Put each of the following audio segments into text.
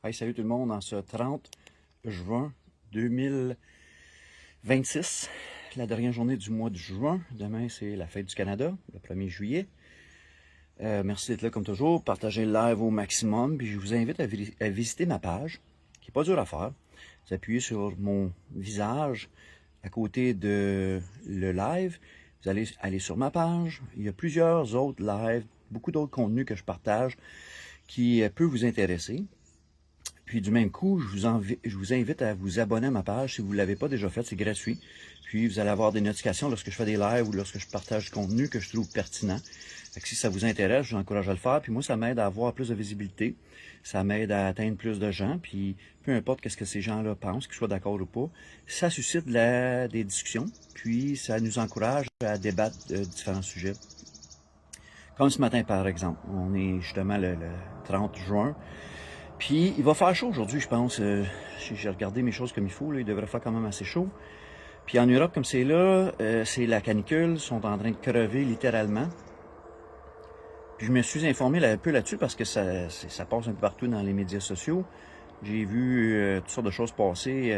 Hey, salut tout le monde, en ce 30 juin 2026, la dernière journée du mois de juin. Demain, c'est la fête du Canada, le 1er juillet. Merci d'être là comme toujours, partagez le live au maximum, puis je vous invite à visiter ma page, qui n'est pas dur à faire. Vous appuyez sur mon visage à côté de le live, vous allez aller sur ma page. Il y a plusieurs autres lives, beaucoup d'autres contenus que je partage qui peut vous intéresser. Puis du même coup, je vous invite à vous abonner à ma page si vous ne l'avez pas déjà fait, c'est gratuit. Puis vous allez avoir des notifications lorsque je fais des lives ou lorsque je partage du contenu que je trouve pertinent. Fait que si ça vous intéresse, je vous encourage à le faire. Puis moi, ça m'aide à avoir plus de visibilité. Ça m'aide à atteindre plus de gens. Puis peu importe qu'est-ce que ces gens-là pensent, qu'ils soient d'accord ou pas, ça suscite des discussions. Puis ça nous encourage à débattre de différents sujets. Comme ce matin, par exemple. On est justement le 30 juin. Puis, il va faire chaud aujourd'hui, je pense. J'ai regardé mes choses comme il faut. Là, il devrait faire quand même assez chaud. Puis en Europe, comme c'est là, c'est la canicule. Ils sont en train de crever littéralement. Puis je me suis informé un peu là-dessus parce que ça passe un peu partout dans les médias sociaux. J'ai vu toutes sortes de choses passer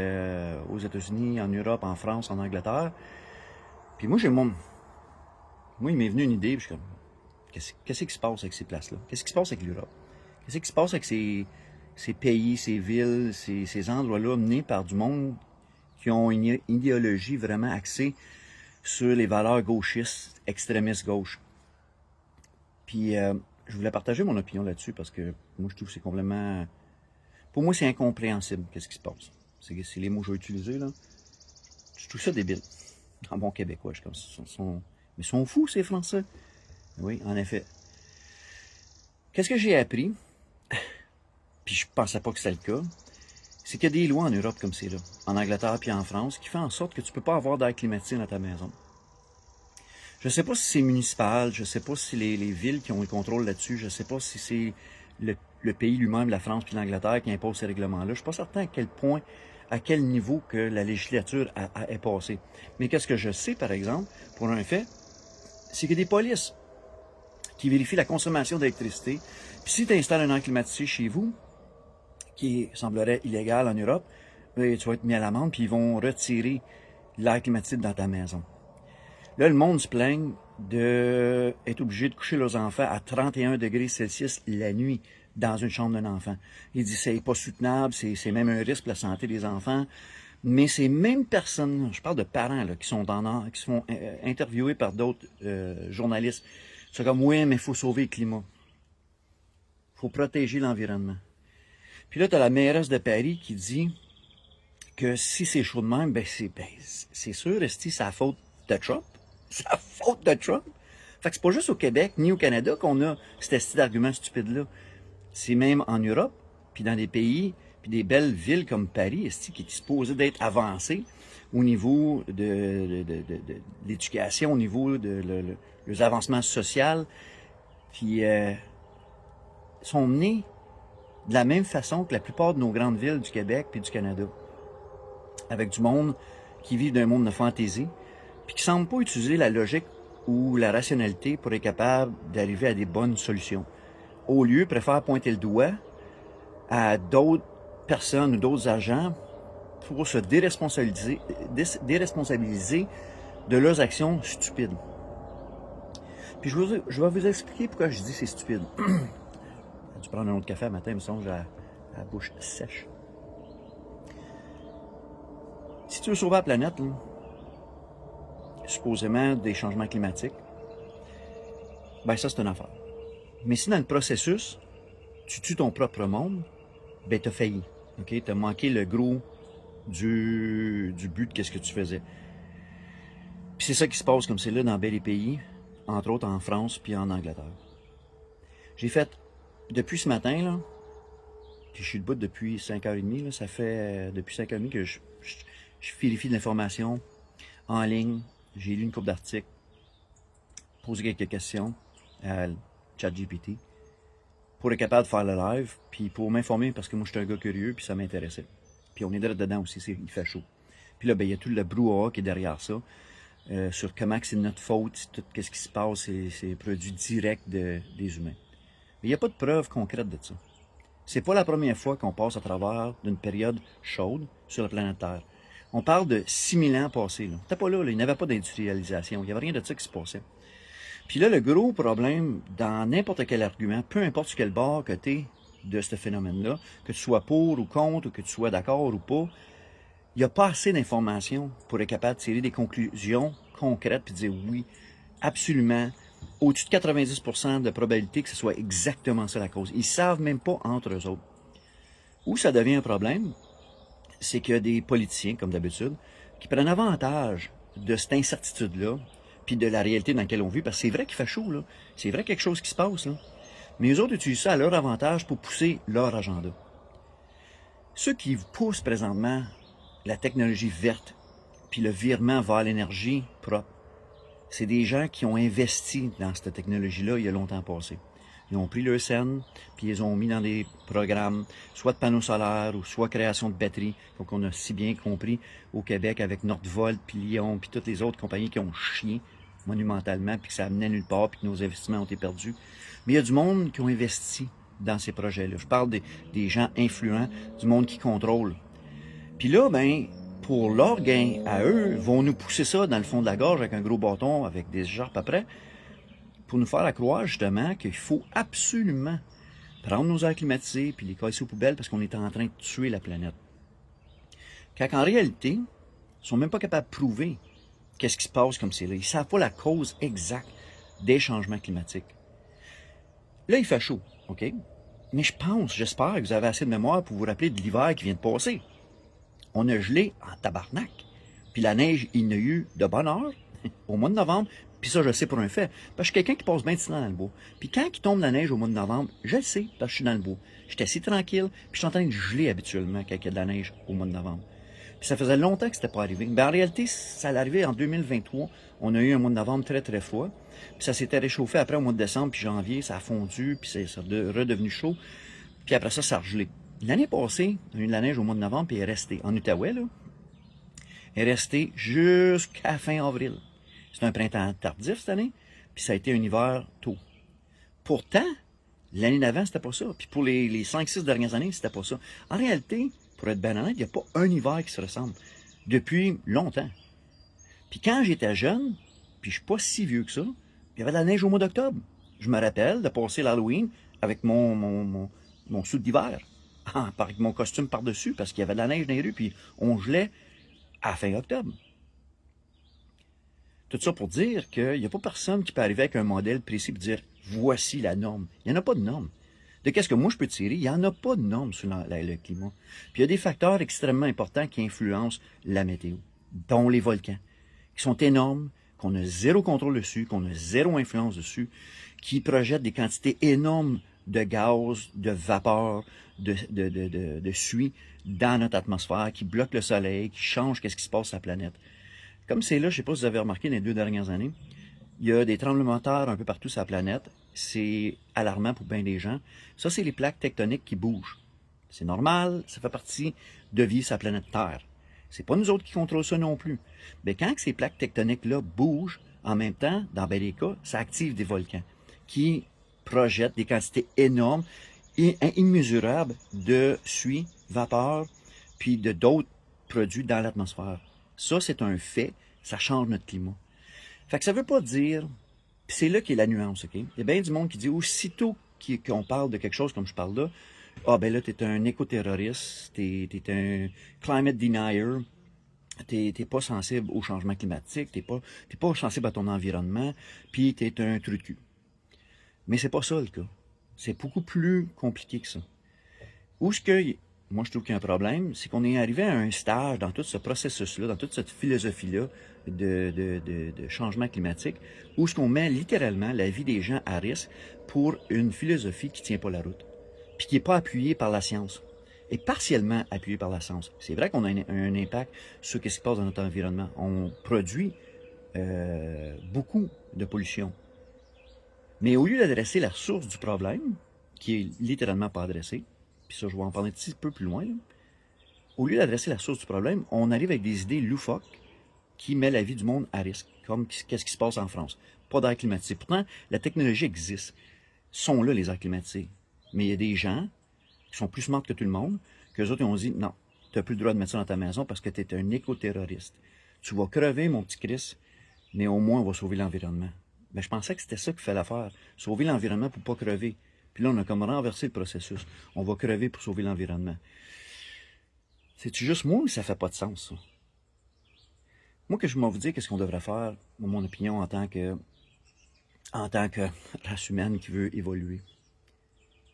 aux États-Unis, en Europe, en France, en Angleterre. Puis moi, Moi, il m'est venu une idée. Puis je suis comme, qu'est-ce qui se passe avec ces places-là? Qu'est-ce qui se passe avec l'Europe? Qu'est-ce qui se passe avec ces pays, ces villes, ces endroits-là menés par du monde qui ont une idéologie vraiment axée sur les valeurs gauchistes, extrémistes gauche. Puis je voulais partager mon opinion là-dessus parce que moi je trouve que c'est complètement... Pour moi c'est incompréhensible qu'est-ce qui se passe. C'est les mots que je vais utiliser là. Je trouve ça débile. En bon québécois, je suis comme... Mais ils sont fous ces Français. Oui, en effet. Qu'est-ce que j'ai appris? Puis je pensais pas que c'était le cas, c'est qu'il y a des lois en Europe comme c'est là, en Angleterre puis en France, qui font en sorte que tu peux pas avoir d'air climatisé dans ta maison. Je sais pas si c'est municipal, je sais pas si les villes qui ont le contrôle là-dessus, je sais pas si c'est le pays lui-même, la France puis l'Angleterre, qui impose ces règlements-là. Je suis pas certain à quel point, à quel niveau que la législature est passée. Mais qu'est-ce que je sais, par exemple, pour un fait, c'est qu'il y a des polices qui vérifient la consommation d'électricité. Puis si tu installes un air climatisé chez vous, qui semblerait illégal en Europe, tu vas être mis à l'amende, puis ils vont retirer l'air climatisé dans ta maison. Là, le monde se plaigne d'être obligé de coucher leurs enfants à 31 degrés Celsius la nuit dans une chambre d'un enfant. Il dit c'est pas soutenable, c'est même un risque pour la santé des enfants. Mais ces mêmes personnes, je parle de parents là, qui sont interviewés par d'autres journalistes, c'est comme oui, mais il faut sauver le climat. Il faut protéger l'environnement. Puis là, tu as la mairesse de Paris qui dit que si c'est chaud de même, c'est sûr, c'est la faute de Trump. C'est la faute de Trump. Fait que c'est pas juste au Québec ni au Canada qu'on a cet style d'argument stupide-là. C'est même en Europe, puis dans des pays, puis des belles villes comme Paris, qui est supposé d'être avancé au niveau de l'éducation, au niveau des avancements sociaux, puis sont menés de la même façon que la plupart de nos grandes villes du Québec puis du Canada. Avec du monde qui vit d'un monde de fantaisie, puis qui ne semble pas utiliser la logique ou la rationalité pour être capable d'arriver à des bonnes solutions. Au lieu, préfèrent pointer le doigt à d'autres personnes ou d'autres agents pour se déresponsabiliser de leurs actions stupides. Puis je vais vous expliquer pourquoi je dis c'est stupide. J'ai dû prendre un autre café à matin, il me semble, j'ai la bouche sèche. Si tu veux sauver la planète, là, supposément des changements climatiques, ben ça c'est une affaire. Mais si dans le processus, tu tues ton propre monde, ben t'as failli. Okay? T'as manqué le gros du but de qu'est-ce que tu faisais. Puis c'est ça qui se passe comme c'est là dans bien des pays, entre autres en France puis en Angleterre. J'ai fait, depuis ce matin, là, puis je suis debout depuis 5h30, là, ça fait depuis 5h30 que je vérifie de l'information en ligne. J'ai lu une couple d'articles, posé quelques questions à ChatGPT pour être capable de faire le live, puis pour m'informer, parce que moi je suis un gars curieux, puis ça m'intéressait. Puis on est dedans aussi, il fait chaud. Puis là, ben, il y a tout le brouhaha qui est derrière ça, sur comment c'est notre faute, tout ce qui se passe, c'est produit direct des humains. Mais il n'y a pas de preuve concrète de ça. C'est pas la première fois qu'on passe à travers d'une période chaude sur la planète Terre. On parle de 6000 ans passés. Là. T'es pas là, il n'y avait pas d'industrialisation, il n'y avait rien de ça qui se passait. Puis là, le gros problème, dans n'importe quel argument, peu importe sur quel bord que tu es de ce phénomène-là, que tu sois pour ou contre, ou que tu sois d'accord ou pas, il n'y a pas assez d'informations pour être capable de tirer des conclusions concrètes puis de dire oui, absolument, au-dessus de 90% de probabilité que ce soit exactement ça la cause. Ils ne savent même pas entre eux autres. Où ça devient un problème, c'est qu'il y a des politiciens, comme d'habitude, qui prennent avantage de cette incertitude-là, puis de la réalité dans laquelle on vit, parce que c'est vrai qu'il fait chaud, là. C'est vrai quelque chose qui se passe, là. Mais les autres utilisent ça à leur avantage pour pousser leur agenda. Ceux qui poussent présentement la technologie verte, puis le virement vers l'énergie propre, c'est des gens qui ont investi dans cette technologie-là il y a longtemps passé. Ils ont pris leur scène, puis ils ont mis dans des programmes, soit de panneaux solaires, ou soit création de batteries, qu'on a si bien compris au Québec avec Nordvolt, puis Lyon, puis toutes les autres compagnies qui ont chié monumentalement, puis que ça amenait nulle part, puis que nos investissements ont été perdus. Mais il y a du monde qui ont investi dans ces projets-là. Je parle des gens influents, du monde qui contrôle. Puis là, ben, pour leur gain à eux, vont nous pousser ça dans le fond de la gorge avec un gros bâton, avec des écharpes après, pour nous faire croire justement qu'il faut absolument prendre nos airs climatisés puis les casser aux poubelles parce qu'on est en train de tuer la planète. Quand en réalité, ils sont même pas capables de prouver qu'est-ce qui se passe comme c'est là. Ils ne savent pas la cause exacte des changements climatiques. Là, il fait chaud, OK? Mais j'espère que vous avez assez de mémoire pour vous rappeler de l'hiver qui vient de passer. On a gelé en tabarnak. Puis la neige, il y en a eu de bonne heure au mois de novembre. Puis ça, je le sais pour un fait. Parce que je suis quelqu'un qui passe bien de temps dans le bois. Puis quand il tombe la neige au mois de novembre, je le sais parce que je suis dans le bois. J'étais assis tranquille, puis je suis en train de geler habituellement quand il y a de la neige au mois de novembre. Puis ça faisait longtemps que c'était pas arrivé. Ben, en réalité, ça allait arriver en 2023. On a eu un mois de novembre très, très froid. Puis ça s'était réchauffé après au mois de décembre, puis janvier, ça a fondu, puis c'est redevenu chaud. Puis après ça, ça a regelé. L'année passée, on a eu de la neige au mois de novembre, puis elle est restée. En Outaouais, là, elle est restée jusqu'à fin avril. C'est un printemps tardif cette année, puis ça a été un hiver tôt. Pourtant, l'année d'avant, c'était pas ça. Puis pour les 5-6 dernières années, c'était pas ça. En réalité, pour être bien honnête, il n'y a pas un hiver qui se ressemble. Depuis longtemps. Puis quand j'étais jeune, puis je suis pas si vieux que ça, il y avait de la neige au mois d'octobre. Je me rappelle de passer l'Halloween avec mon soude d'hiver, avec mon costume par-dessus, parce qu'il y avait de la neige dans les rues, puis on gelait à fin octobre. Tout ça pour dire qu'il n'y a pas personne qui peut arriver avec un modèle précis et dire « voici la norme ». Il n'y en a pas de norme. De qu'est-ce que moi je peux tirer? Il n'y en a pas de norme sur le climat. Puis il y a des facteurs extrêmement importants qui influencent la météo, dont les volcans, qui sont énormes, qu'on a zéro contrôle dessus, qu'on a zéro influence dessus, qui projettent des quantités énormes de gaz, de vapeur, de suie dans notre atmosphère, qui bloquent le soleil, qui changent qu'est-ce qui se passe sur la planète. Comme c'est là, je ne sais pas si vous avez remarqué dans les 2 dernières années, il y a des tremblements de terre un peu partout sur la planète. C'est alarmant pour bien des gens. Ça, c'est les plaques tectoniques qui bougent. C'est normal, ça fait partie de vie sur la planète Terre. C'est pas nous autres qui contrôlons ça non plus. Mais quand ces plaques tectoniques-là bougent, en même temps, dans bien des cas, ça active des volcans qui projettent des quantités énormes et immesurables de suie, vapeur, puis de d'autres produits dans l'atmosphère. Ça, c'est un fait, ça change notre climat. Fait que ça veut pas dire, puis c'est là qu'est la nuance, OK? Il y a bien du monde qui dit, aussitôt qu'on parle de quelque chose comme je parle là, ah ben là, t'es un éco-terroriste, t'es un climate denier, t'es pas sensible au changement climatique, t'es pas sensible à ton environnement, puis t'es un trou de cul. Mais c'est pas ça le cas. C'est beaucoup plus compliqué que ça. Où est-ce que, moi je trouve qu'il y a un problème, c'est qu'on est arrivé à un stage dans tout ce processus-là, dans toute cette philosophie-là de changement climatique, où est-ce qu'on met littéralement la vie des gens à risque pour une philosophie qui ne tient pas la route, puis qui n'est pas appuyée par la science, et partiellement appuyée par la science. C'est vrai qu'on a un impact sur ce qui se passe dans notre environnement. On produit beaucoup de pollution. Mais au lieu d'adresser la source du problème, qui est littéralement pas adressée, puis ça, je vais en parler un petit peu plus loin, là. Au lieu d'adresser la source du problème, on arrive avec des idées loufoques qui mettent la vie du monde à risque, comme qu'est-ce qui se passe en France. Pas d'air climatisé. Pourtant, la technologie existe. Sont là, les airs climatisés. Mais il y a des gens qui sont plus smart que tout le monde, qu'eux autres, ils ont dit, non, tu n'as plus le droit de mettre ça dans ta maison parce que tu es un éco-terroriste. Tu vas crever, mon petit Chris, mais au moins, on va sauver l'environnement. Ben, je pensais que c'était ça qu'il fallait faire. Sauver l'environnement pour pas crever. Puis là, on a comme renversé le processus. On va crever pour sauver l'environnement. C'est-tu juste moi ou ça fait pas de sens, ça? Moi, que je m'en vous dire qu'est-ce qu'on devrait faire, mon opinion, en tant que race humaine qui veut évoluer.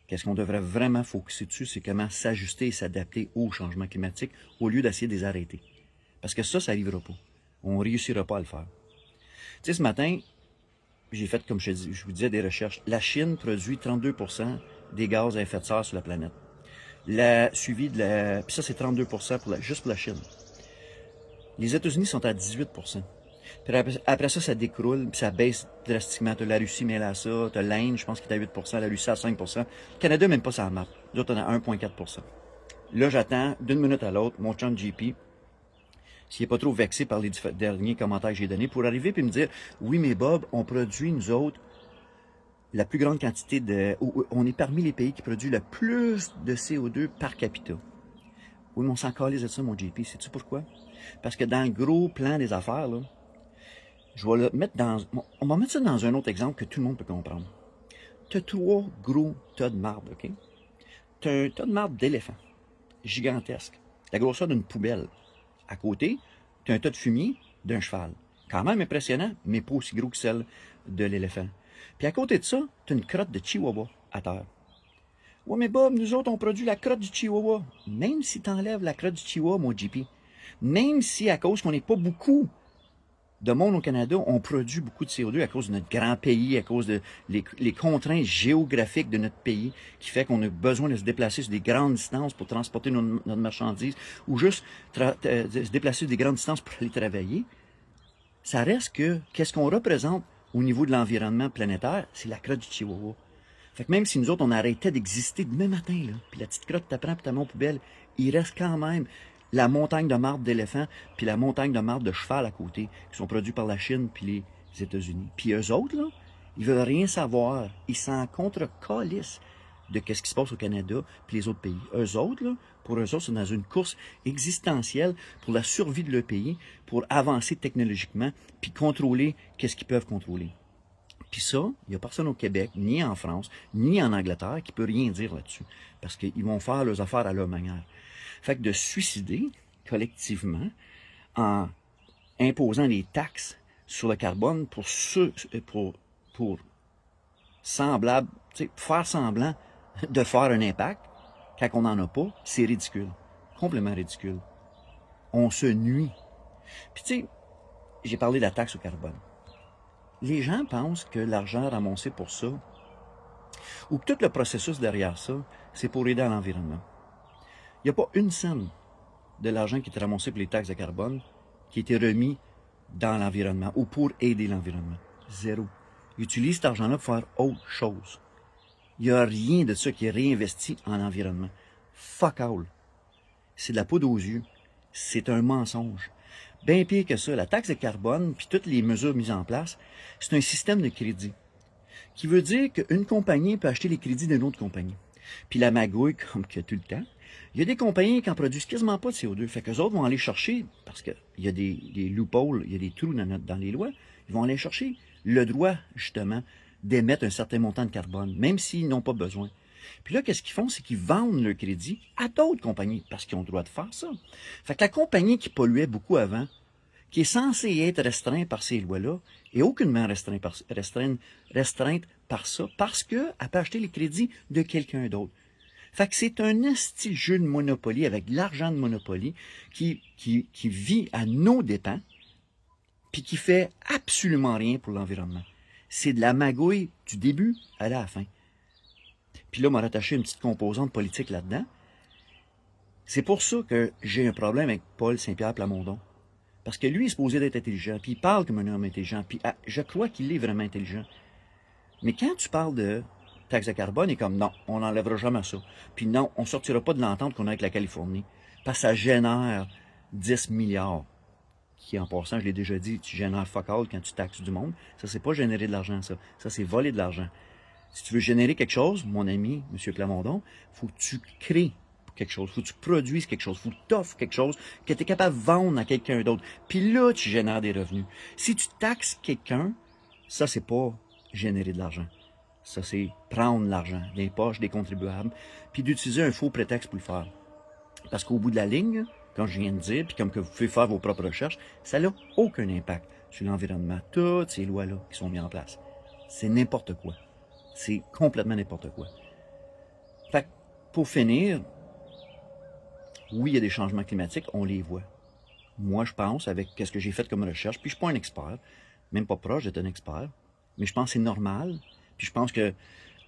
Qu'est-ce qu'on devrait vraiment focuser dessus, c'est comment s'ajuster et s'adapter au changement climatique au lieu d'essayer de les arrêter. Parce que ça n'arrivera pas. On ne réussira pas à le faire. Tu sais, ce matin, j'ai fait, comme je vous disais, des recherches. La Chine produit 32% des gaz à effet de serre sur la planète. Puis ça, c'est 32% juste pour la Chine. Les États-Unis sont à 18%. Puis après ça, ça décroule, puis ça baisse drastiquement. T'as la Russie mêlée à ça, t'as l'Inde, je pense, qui est à 8%, la Russie à 5%. Le Canada, même pas ça marque. Nous autres, on a 1,4%. Là, j'attends d'une minute à l'autre, mon chum JP, s'il n'est pas trop vexé par les derniers commentaires que j'ai donnés, pour arriver et me dire, oui, mais Bob, on produit, nous autres, la plus grande quantité on est parmi les pays qui produisent le plus de CO2 par capita. Oui, mais on s'en calise de ça, mon JP. Sais-tu pourquoi? Parce que dans le gros plan des affaires, là, on va mettre ça dans un autre exemple que tout le monde peut comprendre. Tu as 3 gros tas de marde, OK? Tu as un tas de marde d'éléphant, gigantesque, la grosseur d'une poubelle. À côté, tu as un tas de fumier d'un cheval. Quand même impressionnant, mais pas aussi gros que celle de l'éléphant. Puis à côté de ça, tu as une crotte de chihuahua à terre. Ouais, mais Bob, nous autres, on produit la crotte du chihuahua. Même si tu enlèves la crotte du chihuahua, mon JP, même si à cause qu'on n'est pas beaucoup de monde au Canada, on produit beaucoup de CO2 à cause de notre grand pays, à cause de les contraintes géographiques de notre pays, qui fait qu'on a besoin de se déplacer sur des grandes distances pour transporter notre marchandise, ou juste se déplacer sur des grandes distances pour aller travailler. Ça reste que, qu'est-ce qu'on représente au niveau de l'environnement planétaire, c'est la crotte du Chihuahua. Fait que même si nous autres, on arrêtait d'exister demain matin, là, puis la petite crotte t'apprend puis ta mon poubelle, il reste quand même la montagne de marde d'éléphant puis la montagne de marde de cheval à côté, qui sont produits par la Chine puis les États-Unis. Puis eux autres, là, ils veulent rien savoir. Ils s'en contre-calissent de qu'est-ce qui se passe au Canada puis les autres pays. Eux autres, là, pour eux autres, c'est dans une course existentielle pour la survie de leur pays, pour avancer technologiquement puis contrôler qu'est-ce qu'ils peuvent contrôler. Puis ça, il n'y a personne au Québec, ni en France, ni en Angleterre qui peut rien dire là-dessus. Parce qu'ils vont faire leurs affaires à leur manière. Fait que de se suicider collectivement en imposant des taxes sur le carbone pour semblable, faire semblant de faire un impact quand on n'en a pas, c'est ridicule. Complètement ridicule. On se nuit. Puis tu sais, j'ai parlé de la taxe au carbone. Les gens pensent que l'argent ramassé pour ça, ou que tout le processus derrière ça, c'est pour aider à l'environnement. Il n'y a pas une scène de l'argent qui est ramassé pour les taxes de carbone qui a été remis dans l'environnement ou pour aider l'environnement. Zéro. Ils utilisent cet argent-là pour faire autre chose. Il n'y a rien de ça qui est réinvesti en environnement. Fuck all. C'est de la poudre aux yeux. C'est un mensonge. Bien pire que ça, la taxe de carbone, puis toutes les mesures mises en place, c'est un système de crédit qui veut dire qu'une compagnie peut acheter les crédits d'une autre compagnie. Puis la magouille, comme que tout le temps, il y a des compagnies qui en produisent quasiment pas de CO2. Fait qu'eux autres vont aller chercher, parce qu'il y a des loopholes, il y a des trous dans les lois, ils vont aller chercher le droit, justement, d'émettre un certain montant de carbone, même s'ils n'ont pas besoin. Puis là, qu'est-ce qu'ils font? C'est qu'ils vendent leur crédit à d'autres compagnies, parce qu'ils ont le droit de faire ça. Fait que la compagnie qui polluait beaucoup avant, qui est censée être restreinte par ces lois-là, est aucunement restreinte par ça, parce qu'elle peut acheter les crédits de quelqu'un d'autre. Fait que c'est un esti jeu de Monopoly avec de l'argent de Monopoly qui vit à nos dépens, puis qui fait absolument rien pour l'environnement. C'est de la magouille du début à la fin. Puis là, on m'a rattaché une petite composante politique là-dedans. C'est pour ça que j'ai un problème avec Paul Saint-Pierre Plamondon. Parce que lui, il est supposé d'être intelligent, puis il parle comme un homme intelligent, puis je crois qu'il est vraiment intelligent. Mais quand tu parles de taxe de carbone, il est comme non, on n'enlèvera jamais ça. Puis non, on ne sortira pas de l'entente qu'on a avec la Californie. Parce que ça génère 10 milliards. Qui, en passant, je l'ai déjà dit, tu génères fuck all quand tu taxes du monde. Ça, c'est pas générer de l'argent, ça. Ça, c'est voler de l'argent. Si tu veux générer quelque chose, mon ami, M. Plamondon, il faut que tu crées quelque chose, il faut que tu produises quelque chose, il faut que tu offres quelque chose que tu es capable de vendre à quelqu'un d'autre. Puis là, tu génères des revenus. Si tu taxes quelqu'un, ça, c'est pas générer de l'argent. Ça, c'est prendre l'argent des poches des contribuables, puis d'utiliser un faux prétexte pour le faire. Parce qu'au bout de la ligne, comme je viens de dire, puis comme que vous pouvez faire vos propres recherches, ça n'a aucun impact sur l'environnement. Toutes ces lois-là qui sont mises en place, c'est n'importe quoi. C'est complètement n'importe quoi. Fait que, pour finir, oui, il y a des changements climatiques, on les voit. Moi, je pense, avec ce que j'ai fait comme recherche, puis je suis pas un expert, même pas proche d'être un expert, mais je pense que c'est normal. Puis je pense que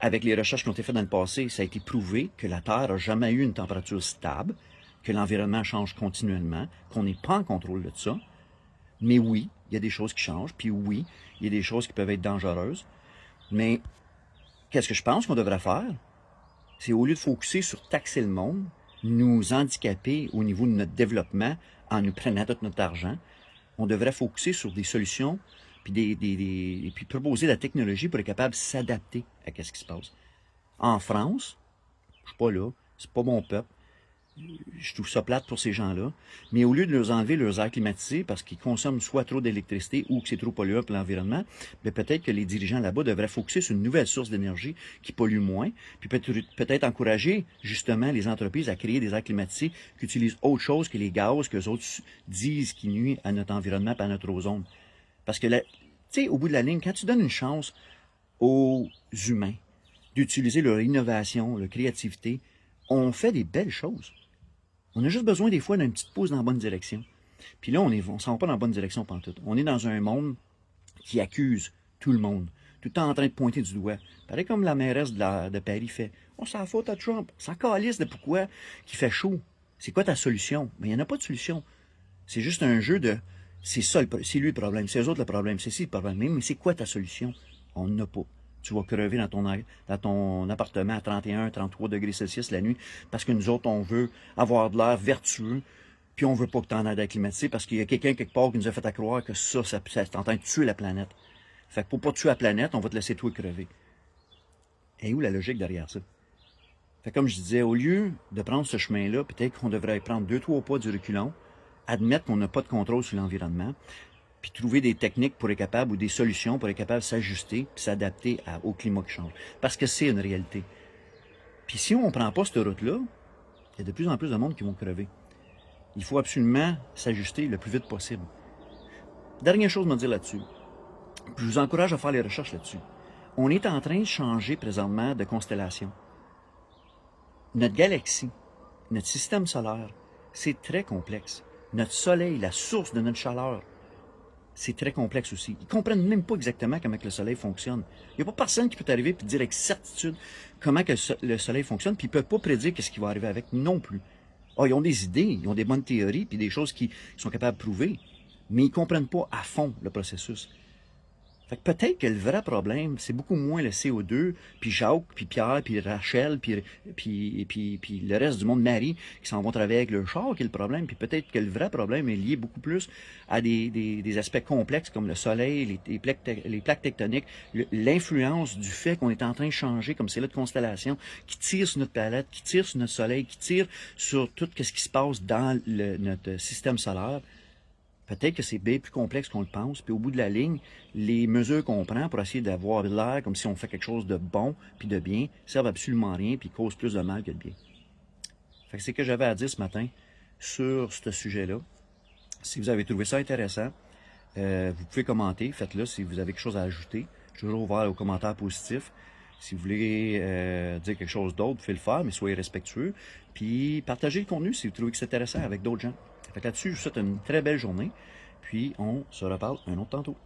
avec les recherches qui ont été faites dans le passé, ça a été prouvé que la Terre n'a jamais eu une température stable, que l'environnement change continuellement, qu'on n'est pas en contrôle de ça. Mais oui, il y a des choses qui changent, puis oui, il y a des choses qui peuvent être dangereuses. Mais qu'est-ce que je pense qu'on devrait faire? C'est au lieu de focusser sur taxer le monde, nous handicaper au niveau de notre développement en nous prenant tout notre argent, on devrait focuser sur des solutions puis, puis proposer la technologie pour être capable de s'adapter à ce qui se passe. En France, je suis pas là, c'est pas mon peuple, je trouve ça plate pour ces gens-là, mais au lieu de leur enlever leurs airs climatisés parce qu'ils consomment soit trop d'électricité ou que c'est trop polluant pour l'environnement, peut-être que les dirigeants là-bas devraient focuser sur une nouvelle source d'énergie qui pollue moins, puis peut-être encourager justement les entreprises à créer des airs climatisés qui utilisent autre chose que les gaz que les autres disent qui nuisent à notre environnement et à notre ozone. Parce que, tu sais, au bout de la ligne, quand tu donnes une chance aux humains d'utiliser leur innovation, leur créativité, on fait des belles choses. On a juste besoin des fois d'une petite pause dans la bonne direction. Puis là, on s'en va pas dans la bonne direction pantoute. On est dans un monde qui accuse tout le monde, tout le temps en train de pointer du doigt. Pareil comme la mairesse de Paris fait. On s'en fout à Trump. On s'en calisse de pourquoi qu'il fait chaud. C'est quoi ta solution? Mais il n'y en a pas de solution. C'est juste un jeu de c'est ça, c'est lui le problème, c'est eux autres le problème, c'est ci le problème. Mais c'est quoi ta solution? On n'en a pas. Tu vas crever dans ton appartement à 31, 33 degrés Celsius la nuit parce que nous autres, on veut avoir de l'air vertueux, puis on veut pas que tu en aies d'acclimatisé parce qu'il y a quelqu'un quelque part qui nous a fait à croire que ça est en train de tuer la planète. Fait que pour pas tuer la planète, on va te laisser toi crever. Et où la logique derrière ça? Fait que comme je disais, au lieu de prendre ce chemin-là, peut-être qu'on devrait prendre 2-3 pas du reculon, admettre qu'on n'a pas de contrôle sur l'environnement, puis trouver des techniques pour être capable ou des solutions pour être capable de s'ajuster puis s'adapter au climat qui change. Parce que c'est une réalité. Puis si on ne prend pas cette route-là, il y a de plus en plus de monde qui vont crever. Il faut absolument s'ajuster le plus vite possible. Dernière chose à me dire là-dessus. Je vous encourage à faire les recherches là-dessus. On est en train de changer présentement de constellation. Notre galaxie, notre système solaire, c'est très complexe. Notre soleil, la source de notre chaleur, c'est très complexe aussi. Ils comprennent même pas exactement comment que le soleil fonctionne. Il n'y a pas personne qui peut arriver et te dire avec certitude comment que le soleil fonctionne, puis ils ne peuvent pas prédire ce qui va arriver avec non plus. Ah, ils ont des idées, ils ont des bonnes théories, puis des choses qu'ils sont capables de prouver, mais ils ne comprennent pas à fond le processus. Fait que peut-être que le vrai problème, c'est beaucoup moins le CO2, puis Jacques, puis Pierre, puis Rachel, puis le reste du monde, Marie, qui s'en vont travailler avec le char qui est le problème. Puis peut-être que le vrai problème est lié beaucoup plus à des aspects complexes comme le soleil, les plaques tectoniques, l'influence du fait qu'on est en train de changer comme c'est là de constellation, qui tire sur notre planète, qui tire sur notre soleil, qui tire sur tout ce qui se passe dans notre système solaire. Peut-être que c'est bien plus complexe qu'on le pense, puis au bout de la ligne, les mesures qu'on prend pour essayer d'avoir l'air comme si on fait quelque chose de bon puis de bien servent absolument à rien puis causent plus de mal que de bien. Fait que c'est ce que j'avais à dire ce matin sur ce sujet-là. Si vous avez trouvé ça intéressant, vous pouvez commenter, faites-le si vous avez quelque chose à ajouter. Je suis toujours ouvert aux commentaires positifs. Si vous voulez dire quelque chose d'autre, vous pouvez le faire, mais soyez respectueux. Puis partagez le contenu si vous trouvez que c'est intéressant avec d'autres gens. Fait que là-dessus, je vous souhaite une très belle journée. Puis on se reparle un autre tantôt.